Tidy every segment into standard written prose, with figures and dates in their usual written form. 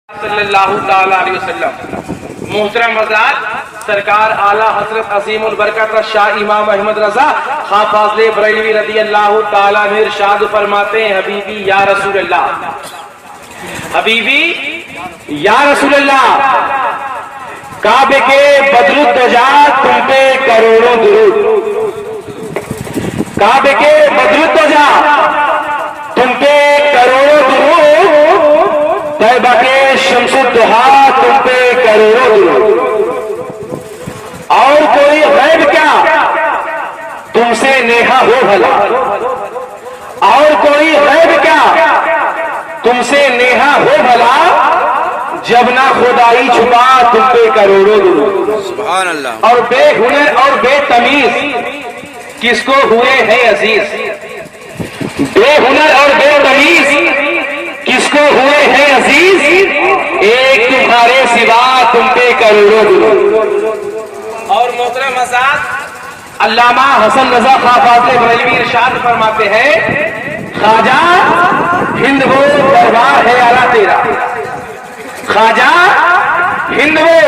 صلی اللہ تعالی علیہ وسلم۔ محترم حضرات، سرکار اعلیٰ حضرت عظیم البرکت شاہ امام احمد رضا خواہ فاضل بریلوی رضی اللہ تعالیٰ عنہ ارشاد فرماتے ہیں، حبیبی یا رسول اللہ، حبیبی یا رسول اللہ، کعبے کے بدر الدجا تم پہ کروڑوں درود، کعبے کے بدر الدجا تم پہ کروڑوں درود، طیبہ کے شمس الضحیٰ تم پہ کروڑوں درود، اور کوئی غیب کیا تم سے نیہا ہو بھلا، اور کوئی غیب کیا تم سے نیہا ہو بھلا، جب نہ خدائی چھپا تم پہ کروڑوں درود۔ سبحان اللہ۔ اور بے ہنر اور بے تمیز کس کو ہوئے ہیں عزیز، بے ہنر اور بے تمیز کس کو ہوئے ہیں عزیز، ایک تمہارے سوا تم پہ کروڑوں درود۔ اور محترم حضرات، علامہ حسن رضا خواہ فاضل بریلوی ارشاد فرماتے ہیں، خواجہ ہند وہ دربار ہے اعلیٰ تیرا، خواجہ ہند وہ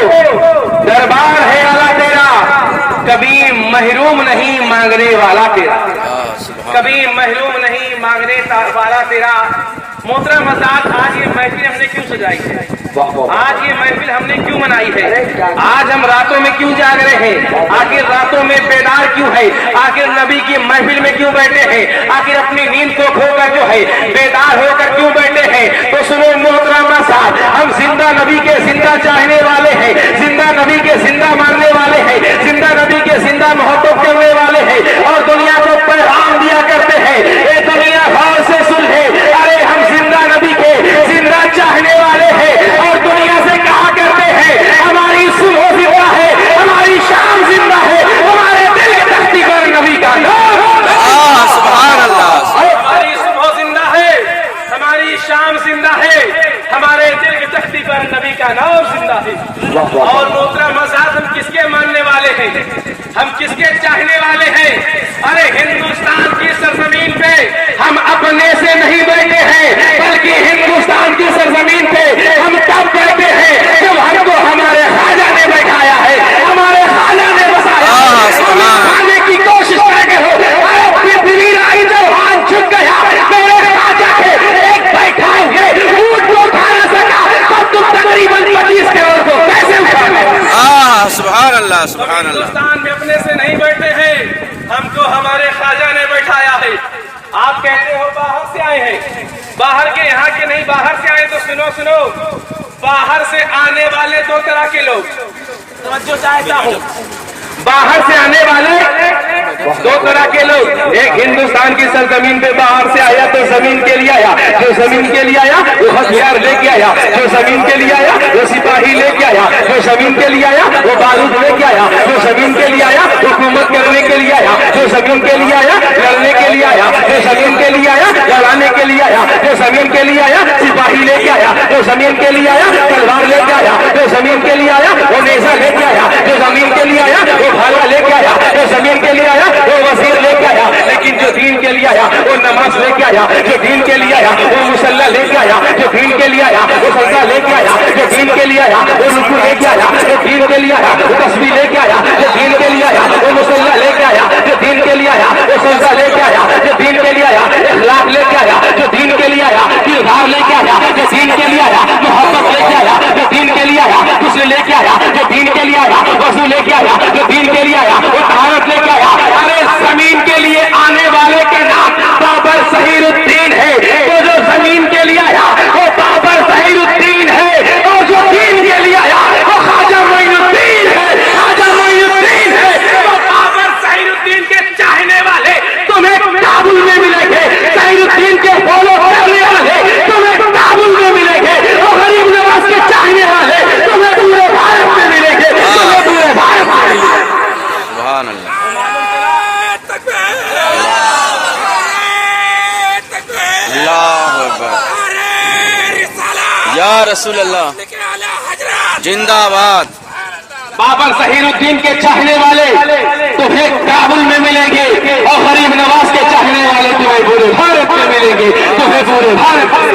دربار ہے اعلیٰ تیرا، کبھی محروم نہیں مانگنے والا تیرا، کبھی محروم نہیں مانگنے والا تیرا۔ محترم حضرات، آج یہ محفل ہم نے کیوں سجائی ہے، آج یہ محفل ہم نے کیوں منائی ہے، آج ہم راتوں میں کیوں جاگ رہے ہیں، آخر راتوں میں بیدار کیوں ہے، آخر نبی کی محفل میں کیوں بیٹھے ہیں، آخر اپنی نیند کو کھو کر جو ہے بیدار ہو کر کیوں بیٹھے ہیں؟ تو سنو محترم صاحب، ہم زندہ نبی کے زندہ چاہنے والے ہیں، زندہ نبی کے زندہ ماننے والے ہیں، زندہ نبی کے زندہ محبت کرنے والے ہیں، اور دنیا کو پیغام دیا کرتے ہیں، اے دنیا غور سے سن لے، ارے ہم زندہ نبی کے زندہ چاہنے والے ہیں، اور دنیا سے کہا کرتے ہیں ہماری صبح زندہ ہے، ہماری شام زندہ ہے، ہمارے دل کی تختی پر نبی کا نام، سبحان اللہ، ہماری صبح زندہ ہے، ہماری شام زندہ ہے، ہمارے دل کی تختی پر نبی کا نام زندہ ہے۔ اور محترم حضرات، ہم کس کے ماننے والے ہیں، ہم کس کے چاہنے والے ہیں؟ ارے ہندوستان کی سرزمین پہ ہم اپنے سے نہیں بیٹھے ہیں، بلکہ ہندوستان کی سرزمین پہ ہم تب بیٹھے ہیں جب ہم کو ہمارے خواجہ نے بیٹھایا ہے، ہمارے خواجہ نے بسایا ہے، ہم کھانے کی کوشش کر کے ہو، ارے پرتھوی رائی جب ہاتھ جھک گیا میرے خواجہ کے ایک بیٹھا ہوئے اونٹ کو اٹھا نہ سکا، تب تم تقریباً 25 کروڑ کو کیسے اٹھا گئے؟ سبحان اللہ، سبحان اللہ۔ ہندوستان میں اپنے سے نہیں بیٹھے ہیں، ہم کو ہمارے خواجہ نے بیٹھایا ہے۔ آپ کہتے ہو باہر سے آئے ہیں، باہر کے یہاں کے نہیں، باہر سے آئے تو سنو سنو، باہر سے آنے والے دو طرح کے لوگ، توجہ چاہتا ہوں، باہر سے آنے والے دو طرح کے لوگ، ایک ہندوستان کی سرزمین پہ باہر سے آیا تو زمین کے لیے آیا، جو زمین کے لیے آیا وہ ہتھیار لے کے آیا، جو زمین کے لیے آیا وہ سپاہی لے کے آیا، جو زمین کے لیے آیا وہ بارود لے کے آیا، جو زمین کے لیے آیا حکومت کرنے کے لیے آیا، جو زمین کے لیے آیا لڑنے کے لیے آیا، جو زمین کے لیے آیا لڑانے کے لیے آیا، جو زمین کے لیے آیا سپاہی لے کے آیا، جو زمین کے لیے آیا تلوار لے کے آیا، جو زمین کے لیے آیا وہ نیزہ لے کے آیا، جو زمین کے لیے آیا وہ بھالا لے کے آیا، جو زمین کے لیے آیا وہ وزیر لے کے آیا، لیکن جو دین کے لیے آیا وہ نماز لے کے آیا، جو دین کے لیے آیا وہ مصلی لے کے آیا، جو دین کے لیے آیا وہ سجدہ لے کے آیا، جو دین کے لیے آیا وہ رکوع لے کے آیا، جو دین کے لیے آیا وہ تسبیح لے کے آیا، جو دین کے لیے آیا وہ مصلی لے کے آیا، جو دین کے لیے آیا وہ سجدہ لے کے آیا، جو دین کے لیے آیا اخلاق لے کے آیا، جو دین کے لیے آیا کردار لے کے آیا، جو دین کے لیے آیا محبت لے کے آیا، جو دین کے لیے آیا غسل لے کے آیا، جو دین کے لیے آیا وضو لے کے آیا، جو دین کے لیے آیا وہ طہارت لے کے آیا۔ ارے زمین کے لیے آنے والے کے نام بابر ظہیر الدین ہے، تو جو زمین کے لیے آیا وہ بابر ظہیر الدین ہے، اور جو دین کے لیے آیا وہ خواجہ معین الدین ہے، خواجہ معین الدین ہے۔ وہ بابر ظہیر الدین کے چاہنے والے تمہیں کابل میں ملیں گے، ظہیر الدین کے فالو کرنے والے تمہیں کابل میں ملیں گے، اور غریب نواز کے چاہنے والے تمہیں پورے بھارت میں ملیں گے، تمہیں پورے بھارت میں ملیں گے۔ سبحان اللہ۔ اللہ اکبر، یا رسول اللہ، زندہ باد۔ بابر ظہیر الدین کے چاہنے والے تمہیں کابل میں ملیں گے، اور غریب نواز کے چاہنے والے تمہیں پورے بھارت میں ملیں گے، تمہیں پورے بھارت میں۔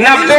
90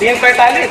3:45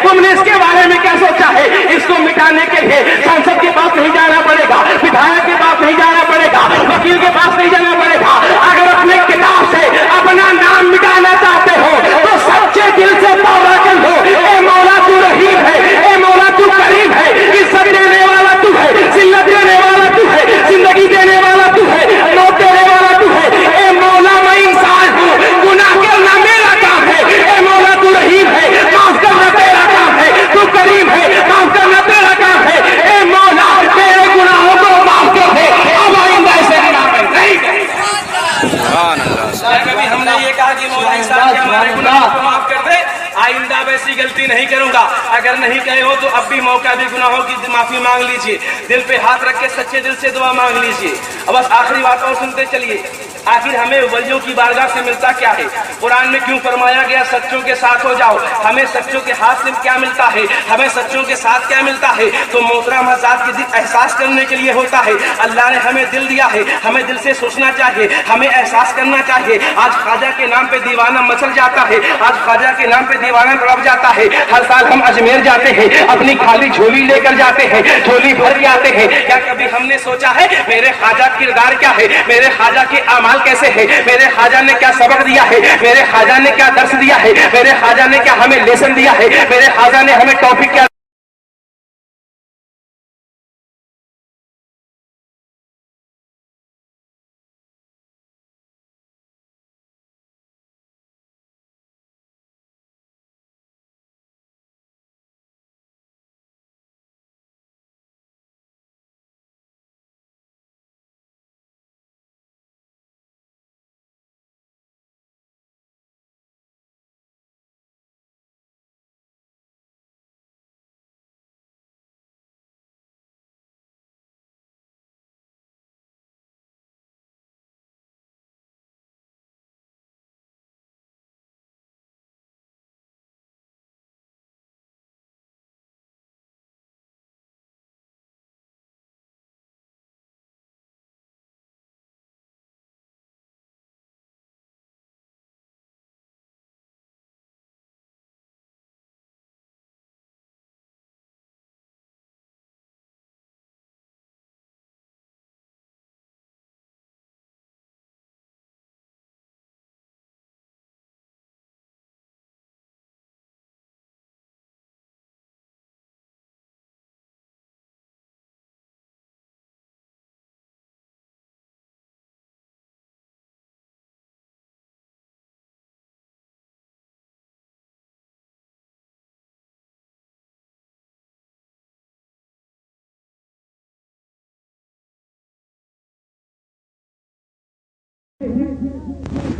تم نے اس کے بارے میں کیا سوچا ہے؟ اس کو مٹانے کے لیے سانسد کے پاس نہیں جانا پڑے گا، ودھایک کے پاس نہیں جانا پڑے گا، وکیل کے پاس نہیں جانا پڑے گا۔ اگر اپنے کتاب سے اپنا نام مٹانا چاہتے ہو تو سچے دل سے توبہ کر لو۔ اے مولا تو رحیم ہے، اے مولا تو کریم ہے، عزت دینے والا تو ہے، ذلت دینے والا تو ہے، زندگی دینے والا تو ہے، موت دینے والا تو ہے۔ اے مولا میں انسان ہوں، گناہ کرنا میرا کام ہے، اے مولا تو رحیم ہے، معاف کرنا تیرا کام ہے، تو کریم ہے، معاف کرنا تیرا کام ہے۔ اے مولا میرے گناہوں کو معاف کر دے، اب آئندہ ایسے گناہ نہیں کریں۔ کبھی ہم نے یہ کہا کہ مولا انسان کے ہمارے گناہوں کو معاف کر دے، آئندہ ویسی غلطی نہیں کروں گا۔ اگر نہیں کہے ہو تو اب بھی موقع بھی گناہوں کی معافی مانگ لیجئے، دل پہ ہاتھ رکھ کے سچے دل سے دعا مانگ لیجئے۔ اب بس آخری بات اور سنتے چلیے، آخر ہمیں ولیوں کی بارگاہ سے ملتا کیا ہے؟ قرآن میں کیوں فرمایا گیا سچوں کے ساتھ ہو جاؤ؟ ہمیں سچوں کے ہاتھ سے کیا ملتا ہے؟ ہمیں سچوں کے ساتھ کیا ملتا ہے؟ تو محترم حضرات کے دل احساس کرنے کے لیے ہوتا ہے۔ اللہ نے ہمیں دل دیا ہے، ہمیں دل سے سوچنا چاہیے، ہمیں احساس کرنا چاہیے۔ آج خواجہ کے نام پہ دیوانہ مچل جاتا ہے، آج خواجہ کے نام پہ دیوانہ تڑپ جاتا ہے۔ ہر سال ہم اجمیر جاتے ہیں، اپنی خالی جھولی لے کر جاتے ہیں، جھولی بھر کے آتے ہیں۔ کیا کبھی ہم نے سوچا ہے میرے خواجہ کردار کیا ہے؟ میرے خواجہ کے اعمال کیسے ہے؟ میرے خواجہ نے کیا سبق دیا ہے؟ میرے خواجہ نے کیا درس دیا ہے؟ میرے خواجہ نے کیا ہمیں لیسن دیا ہے؟ میرے خواجہ نے ہمیں ٹاپک کیا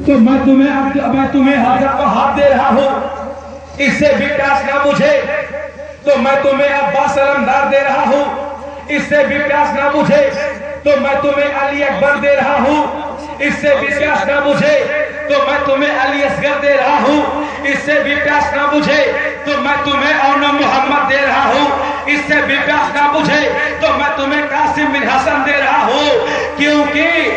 تو میں تمہیں حضرت کو ہاتھ دے رہا ہوں، اس سے بھی پیاس نہ بجھے تو میں تمہیں عباس علمدار دے رہا ہوں، اس سے بھی پیاس نہ بجھے تو میں تمہیں علی اکبر دے رہا ہوں، اس سے بھی پیاس نہ بجھے تو میں تمہیں علی اصغر دے رہا ہوں، اس سے بھی پیاس نہ بجھے تو میں تمہیں اون محمد دے رہا ہوں، اس سے بھی پیاس نہ بجھے تو میں تمہیں قاسم بن حسن دے رہا ہوں، کیونکہ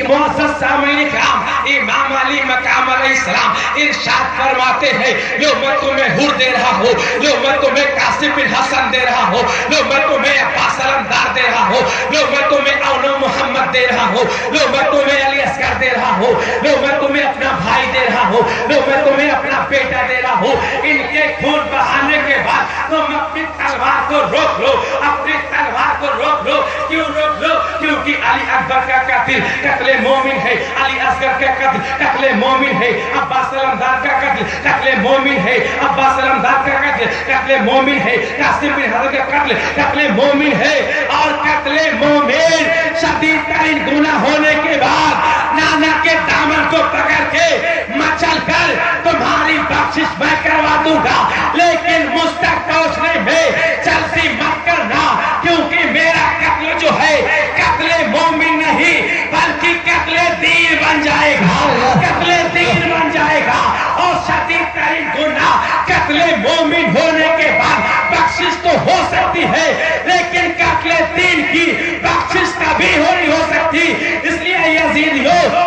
معزز سامعین کرام امام علی مقام علیہ السلام ارشاد فرماتے ہیں جو میں تمہیں حر دے رہا ہوں، جو میں تمہیں قاسم بن حسن دے رہا ہوں، جو میں تمہیں عباس علمدار دے رہا ہوں، جو میں تمہیں اون محمد دے رہا ہوں، جو میں تمہیں علی اصغر دے رہا ہوں، جو میں تمہیں اپنا بھائی دے رہا ہوں، جو میں تمہیں اپنا بیٹا دے رہا ہوں، ان کے خون بہانے کے بعد تم اپنی تلوار کو روک لو، اپنی تلوار کو روک لو۔ کیوں روک لو؟ کیونکہ علی اکبر کا قتل قتل مومن ہے، علی اصغر کا قتل قتل مومن ہے، عباس علمدار کا قتل قتل مومن ہے، عباس علمدار کا قتل قتل مومن ہے، قاسم بن حسن کا قتل قتل مومن ہے، اور قتل مومن شدید ترین گناہ ہونے کے بعد نانا کے دامن کو پکڑ کے مچل کر تمہاری بخشش میں کروا دوں گا، لیکن مجھ تک پہنچنے میں جلدی مت کرنا، کیونکہ میرا قتل جو ہے قتل مومن نہیں بلکہ قتل دین بن جائے گا، قتل دین بن جائے گا، اور شدید ترین گناہ قتل مومن ہونے کے بعد بخشش تو ہو سکتی ہے لیکن قتل دین کی بخشش کبھی نہیں ہو سکتی۔ اس لیے یزیدیو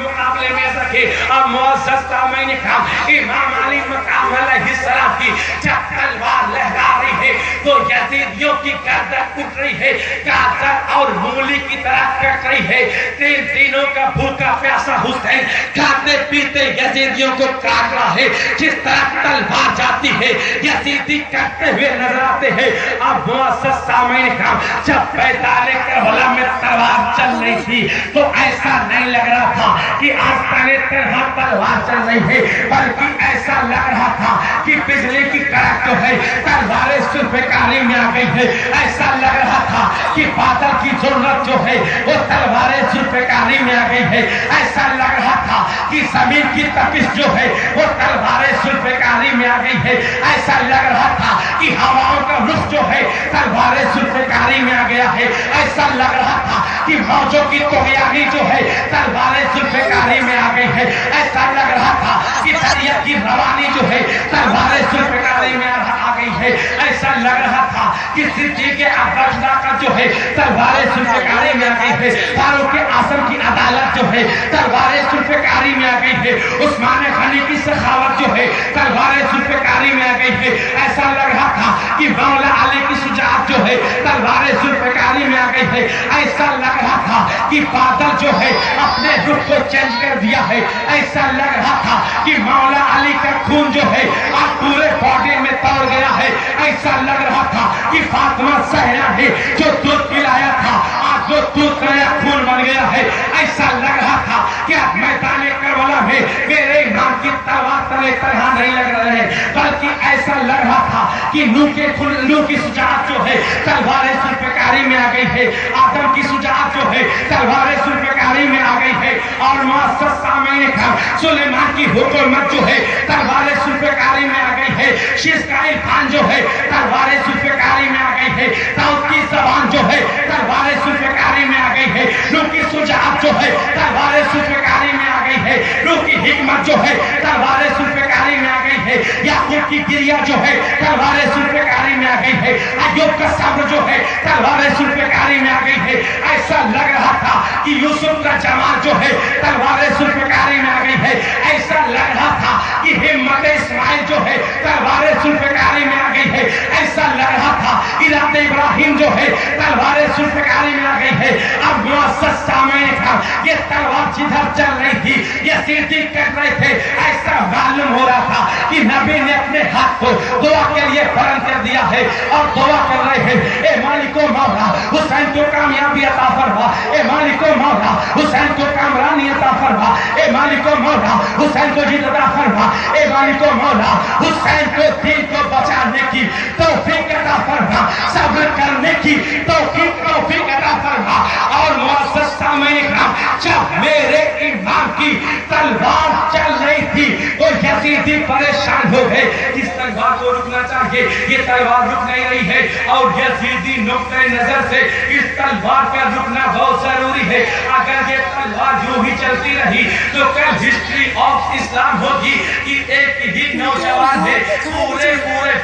مقابلے میں سکے. اب معزز سامعین کرام، امام علی مقام علیہ السلام کی جب تلوار لہرا رہی ہے تو یزیدیوں کی گردن اٹھ رہی ہے، گاجر اور مولی کی طرح کٹ رہی ہے. 3 دنوں کا بھوکا پیاسا حسین کھاتے پیتے یزیدیوں کو کاٹ رہا ہے. جس طرح تلوار جاتی ہے یزیدی کرتے ہوئے نظر آتے ہیں. اب معزز سامعین کرام، جب میدان کربلا میں تلوار چل رہی تھی تو ایسا نہیں لگ رہا تھا کہ آستانے تنہا تلوار چل رہی ہے، بلکہ ایسا لگ رہا تھا کہ بجلی کی کڑک جو ہے تلواریں ذوالفقاری میں آ گئی ہے. ایسا لگ رہا تھا کہ بادل کی ضرورت جو ہے وہ تلواریں ذوالفقاری میں آ گئی ہے. ایسا لگ رہا تھا کہ زمین کی تپش جو ہے وہ تلواریں ذوالفقاری میں آ گئی ہے. ایسا لگ رہا تھا کہ ہواؤں کا رخ جو ہے تلواریں ذوالفقاری میں آ گیا ہے. ایسا لگ رہا تھا کہ موجوں کی طغیانی جو ہے تلواریں ذوالفقاری میں آ گئی ہے. ایسا لگ رہا تھا کہ دریا کی روانی جو ہے تلواریں ذوالفقاری میں آ گئی ہے. ایسا لگ رہا تھا کہ صدیق اکبر کا جو ہے تلواریں ذوالفقاری میں آ گئی ہے. فاروق اعظم کی عدالت جو ہے تلواریں ذوالفقاری میں آ گئی ہے. عثمان غنی کی سخاوت جو ہے تلواریں ذوالفقاری میں آ گئی ہے. ایسا لگ رہا تھا کہ مولا علی کی شجاعت جو ہے تلواریں ذوالفقاری میں آ گئی ہے. ایسا لگ رہا تھا کہ بادل جو ہے اپنے رخ کو چینج کر دیا ہے. ایسا لگ رہا تھا کہ مولا علی کا خون جو ہے آج پورے باڈی میں توڑ گیا ہے. ایسا لگ رہا تھا کہ فاطمہ زہرا ہے جو دودھ پلایا تھا آج وہ دودھ نیا خون بن گیا ہے. ایسا لگ رہا تھا کہ اب میدان کربلا میں میرے امام کی تلوار تلے تنہا نہیں لگ رہے ہیں، بلکہ ایسا لگ رہا تھا کہ نوح کی شجاعت جو ہے تلواریں ذوالفقاری میں آ گئی ہے. آدم کی شجاعت جو ہے تلواریں ذوالفقاری میں آ گئی ہے. اور معزز سامعین کرام، سلیمان کی حکومت جو ہے تلواریں ذوالفقاری میں آ گئی ہے. شیش کا عرفان جو ہے تلواریں ذوالفقاری میں آ گئی ہے. داؤد کی زبان جو ہے تلواریں ذوالفقاری میں آ گئی ہے. نوح کی شجاعت جو ہے تلواریں ذوالفقاری میں آ گئی ہے. نوح کی حکمت جو ہے تلواریں ذوالفقاری میں آ گئی ہے. یعقوب کی گریہ جو ہے تلواریں ذوالفقاری میں آ گئی ہے. ایوب کا صبر جو ہے تلواریں ذوالفقاری میں آ گئی ہے. ایسا لگ رہا تھا کہ یوسف کا جمال جو ہے تلواریں ذوالفقاری میں آ گئی ہے. ایسا لگ رہا تھا کہ ہمت اسماعیل جو ہے تلواریں ذوالفقاری میں آ گئی ہے. ایسا لگ رہا تھا کہ رات ابراہیم جو ہے تلواریں ذوالفقاری میں آ گئی ہے. اب معزز سامعین کرام، یہ تلوار جدھر چل رہی تھی یزیدی کر رہے تھے. ایسا معلوم ہو رہا تھا کہ نبی نے اپنے ہاتھ کو دعا کے لیے بلند کر دیا ہے اور دعا کر رہے ہیں، اے مالک و مولا حسین کو کامیابی عطا فرما، اے مالک و مولا حسین کو کامرانی عطا فرما، اے مالک و مولا حسین کو جیت عطا فرما، اے مالک و مولا حسین کو دین کو بچانے کی توفیق عطا فرما، صبر کرنے کی توفیق عطا فرما. اور معزز سامعین کرام، جب میرے امام کی تلوار چل رہی تھی تو یزیدی پریشان ہو گئے. اس تلوار کو رکنا چاہیے، یہ تلوار رک نہیں رہی ہے. اور یزیدی نقطۂ نظر سے اس تلوار کا رکنا بہت ضروری ہے. اگر یہ تلوار یوں ہی چلتی رہی تو کل ہسٹری آف اسلام ہوگی کہ ایک ہی نوجوان نے پورے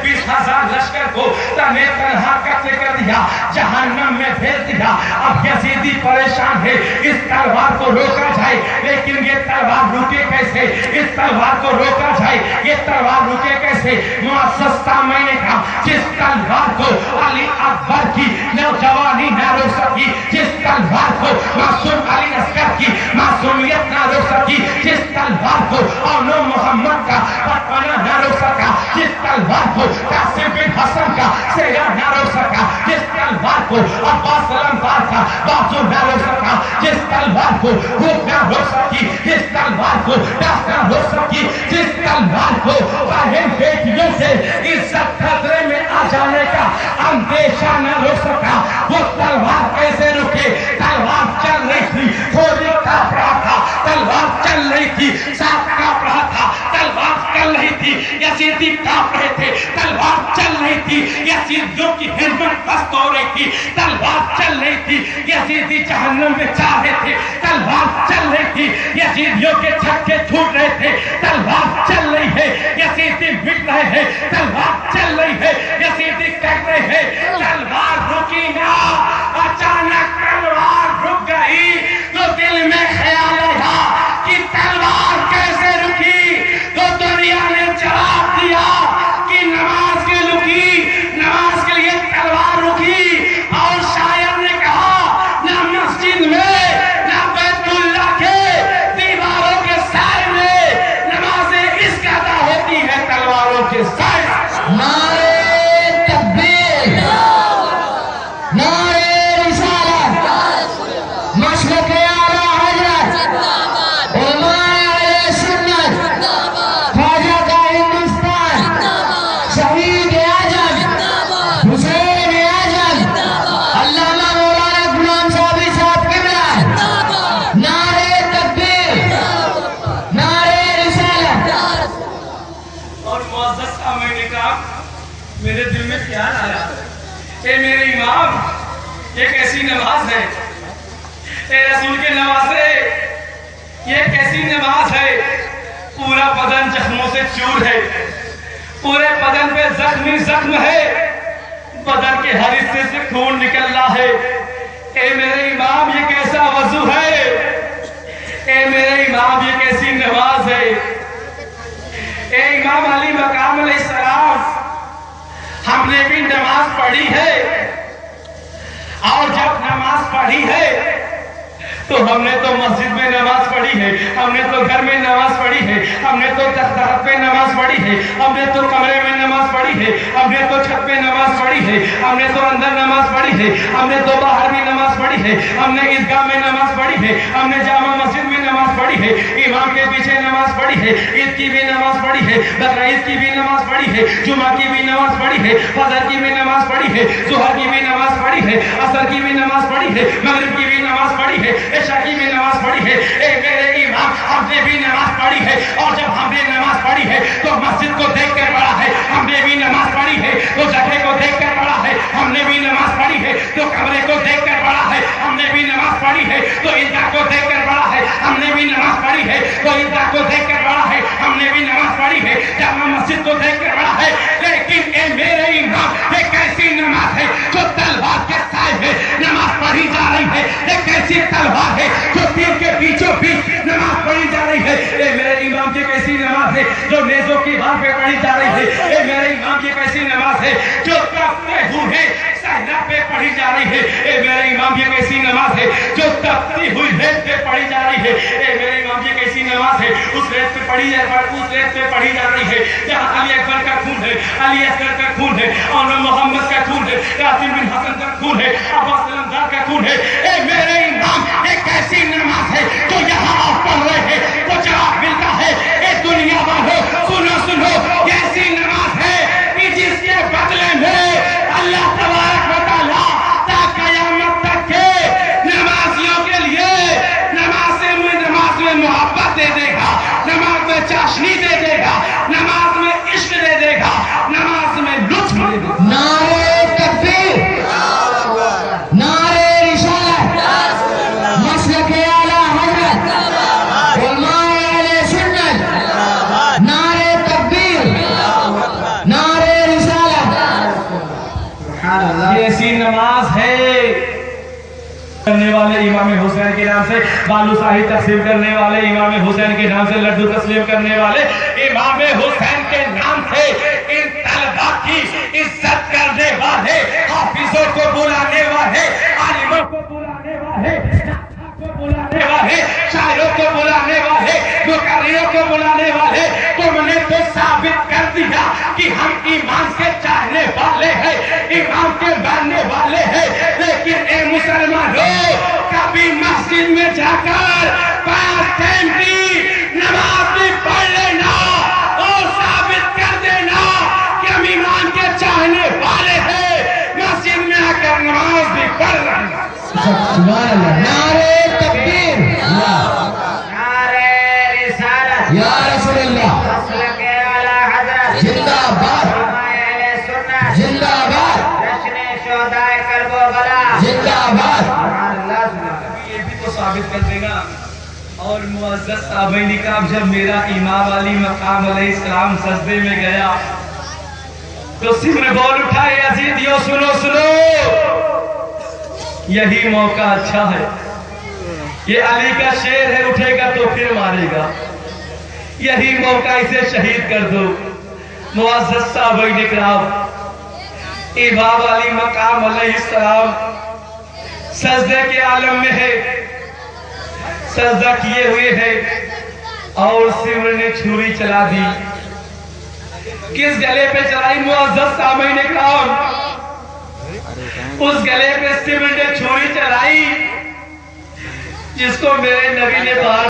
20,000 لشکر کو تنہا تنہا قتل کر دیا، جہنم میں بھیج دیا. اب یزیدی پریشان ہے، اس تلوار کو روکا جائے، لیکن یہ تلوار روکے کیسے؟ اس تلوار کو روکا جائے، یہ تلوار روکے کیسے؟ معزز سامعین کرام، جس تلوار کو علی اکبر کی نوجوانی نہ روک سکی، جس تلوار کو معصوم علی اصغر کی معصومیت نہ روک سکی، جس تلوار کو اونو محمد کا بطپنا نہ روک سکا، جس تلوار کو قاسم بن حسن کا سیرا نہ روک سکا، جس تلوار کو عباس علمدار کا بازو نہ روک سکا، جس تلوار کو بھوک نہ روک سکی، جس تلوار کو پیاس نہ روک سکی، جس تلوار کو بہن بیٹیوں سے عزت خطرے میں آ جانے کا اندیشہ نہ روک سکا، وہ تلوار کیسے رکے؟ تلوار چل رہی تھی، گھوڑی کانپ رہا تھا، تلوار چل رہی تھی، سانپ کانپ رہا تھا، تلوار چل رہی تھی، یزیدی کانپ رہے تھے، تلوار چل رہی تھی، یزیدیوں کی ہمت پست ہو رہی تھی، تلوار چل رہی تھی، یزیدی جہنم میں جا رہے تھے، تلوار چل رہی تھی، یزیدیوں کے چھکے چھوٹ رہے تھے، تلوار چل رہی ہے، یزیدی مٹ رہے ہیں، تلوار چل رہی ہے، یزیدی کہہ رہے ہیں، تلوار رکی نہ. اچانک تلوار رک گئی تو دل میں میرے دل میں خیال آیا، اے میرے امام، یہ کیسی نماز ہے؟ اے رسول کے نوازے، یہ کیسی نماز ہے؟ پورا بدن زخموں سے چور ہے، پورے بدن پہ زخم ہے، بدن کے ہر حصے سے خون نکل رہا ہے۔ اے میرے امام، یہ کیسا وضو ہے؟ اے میرے امام، یہ کیسی نماز ہے؟ اے امام علی مقام علیہ السلام، ہم نے بھی نماز پڑھی ہے، اور جب نماز پڑھی ہے تو ہم نے تو مسجد میں نماز پڑھی ہے، ہم نے تو گھر میں نماز پڑھی ہے، ہم نے تو تخت پہ نماز پڑھی ہے، ہم نے تو کمرے میں نماز پڑھی ہے، ہم نے تو چھت پہ نماز پڑھی ہے، ہم نے تو اندر نماز پڑھی ہے، ہم نے تو باہر بھی نماز پڑھی ہے، ہم نے عیدگاہ میں نماز پڑھی ہے، ہم نے جامع مسجد میں نماز پڑھی ہے، امام کے پیچھے نماز پڑھی ہے، عید کی بھی نماز پڑھی ہے، بقرعید کی بھی نماز پڑھی ہے، جمعہ کی بھی نماز پڑھی ہے، فجر کی بھی نماز پڑھی ہے، ظہر کی بھی نماز پڑھی ہے، عصر کی بھی نماز پڑھی ہے، مغرب کی بھی نماز پڑھی ہے، عشاء کی بھی نماز پڑھی ہے۔ اے میرے امام، ہم نے بھی نماز پڑھی ہے، اور جب ہم نے نماز پڑھی ہے تو مسجد کو دیکھ کر پڑھا ہے، ہم نے بھی نماز پڑھی ہے تو جگہ کو دیکھ کر پڑھا ہے، ہم نے بھی نماز پڑھی ہے تو کمرے کو دیکھ کر پڑھا ہے، ہم نے بھی نماز پڑھی ہے تو عیدگاہ کو دیکھ کر پڑھا ہے، ہم نے بھی نماز پڑھی ہے تو عیدگاہ کو دیکھ کر پڑھا ہے، ہم نے بھی نماز پڑھی ہے جامع مسجد کو دیکھ کر پڑھا ہے۔ لیکن اے میرے امام، یہ کیسی نماز ہے جو تلوار کے سائے میں نماز پڑھی جا رہی ہے؟ یہ کیسی تلوار ہے جو تیر کے بیچوں بیچ نماز پڑھی جا رہی ہے؟ اے میرے امام، یہ کیسی نماز ہے جو نیزوں کی بھار پہ پڑھی جا رہی ہے؟ اے میرے امام، یہ کیسی نماز ہے جو تپتے ہوئے صحرا پہ پڑھی جا رہی ہے؟ اے میرے امام، یہ کیسی نماز ہے جو تپتی ہوئی ریت پہ پڑھی جا رہی ہے؟ اے میرے امام، یہ کیسی نماز ہے اس ریت پہ پڑھی جا رہی ہے جہاں علی اکبر کا خون ہے، علی اصغر کا خون ہے، اور محمد کا خون ہے، قاسم بن حسن کا خون ہے، عباس علمدار کا خون ہے۔ اے میرے امام، یہ کیسی نماز ہے جو یہاں آپ پڑھ رہے ہیں تو جواب ملتا ہے؟ اے دنیا والو، سنو، یہ ایسی نماز ہے کہ جس کے بدلے میں اللہ تبارک و تعالیٰ تا قیامت تک کے نمازیوں کے لیے نماز میں محبت دے دے گا، نماز میں چاشنی دے دے گا، نماز میں عشق دے دے گا، نماز میں لطف دے دے گا۔ نعرہ تکبیر، نعرہ رسالت، مسلک اعلیٰ حضرت، علماء اہل سنت، نعرہ تکبیر، نعرہ رسالت۔ یہ ایسی نماز ہے کرنے والے امام حسین کے نام سے بالو شاہی تقسیم کرنے والے، امام حسین کے نام سے لڈو تسلیم کرنے والے، امام حسین کے نام سے ان طلباء کی عزت کرنے والے، حافظوں کو بلانے والے، عالموں کو بلانے والے، بلانے والے، شاعروں کو بلانے والے، مقرروں کو بلانے والے، تم نے تو ثابت کر دیا کہ ہم ایمان کے چاہنے والے ہیں، ایمان کے ماننے والے ہیں۔ لیکن اے مسلمانوں، کبھی مسجد میں جا کر 5 ٹائم کی نماز بھی پڑھ لینا اور ثابت کر دینا کہ ہم ایمان کے چاہنے والے ہیں، مسجد میں آ کر نماز بھی پڑھ رہے ہیں۔ سبحان اللہ، نعرہ تکبیر، نعرہ رسالت، یا رسول اللہ، مسلک اعلیٰ حضرت، زندہ باد، علماء اہل سنت، زندہ باد، جشن شہدائے کرب و بلا، زندہ باد۔ یہ بھی تو ثابت کر دینا۔ اور معزز صحابین کرام، جب میرا امام علی مقام علیہ السلام سجدے میں گیا تو سر بول اٹھائے، یزیدیوں سنو، یہی موقع اچھا ہے، یہ علی کا شیر ہے، اٹھے گا تو پھر مارے گا، یہی موقع اسے شہید کر دو۔ معزز صحابین کرام، امام علی مقام علیہ السلام سجدے کے عالم میں ہے، سجدہ کیے ہوئے ہے، اور سمر نے چھری چلا دی۔ کس گلے پہ چلائی معزز صحابین کرام؟ اس گلے پہ سمر نے چھری چلائی جس کو میرے نبی نے باہر